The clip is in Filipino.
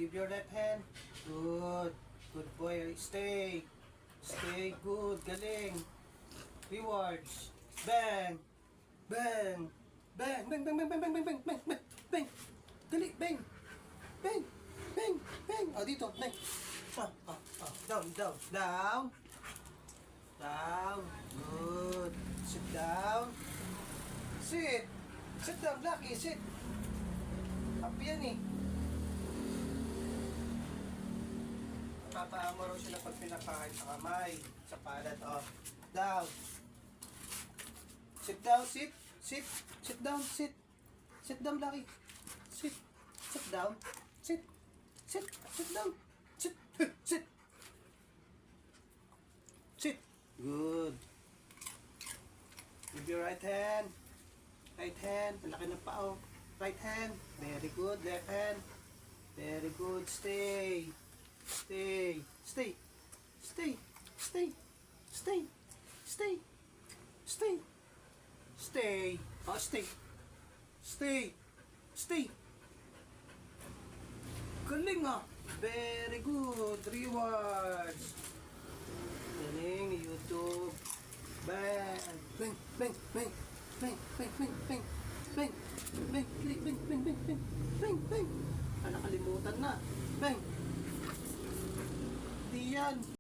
Give your left hand. Good. Good boy. Stay. Stay. Good. Galing. Rewards. Bang. Bang. Bang. Bang. Bang. Bang. Bang. Bang. Bang. Bang. Bang. Bang. Bang. Dali. Bang. Bang. Bang. Bang. Oh, dito. Bang. Down. Down. Down. Down. Good. Sit down. Sit. Sit down, Lucky. Sit. Happy yan eh. Nakapaa mo raw sila pag pinakain sa kamay. Sa palad. Oh. Down. Sit down. Sit. Sit. Sit down. Sit. Sit down, Lucky. Sit. Sit down. Sit. Sit. Sit down. Sit. Sit. Sit. Good. Give your right hand. Right hand. Malaki ng pao. Right hand. Very good. Left hand. Very good. Stay. Stay. Stay. Stay. Stay. Stay. Stay. Stay. Stay. Oh, stay. Stay. Stay. Galing ah. Very good. Rewards. Galing. YouTube. Bang. Bang. Bang. Bang. Bang. Bang. Bang. Bang. Bang. Bang. Bang. Bang. Bang. Bang. Bang. Bang. Bang. Ah, nakalimutan na. Bang. Di yan.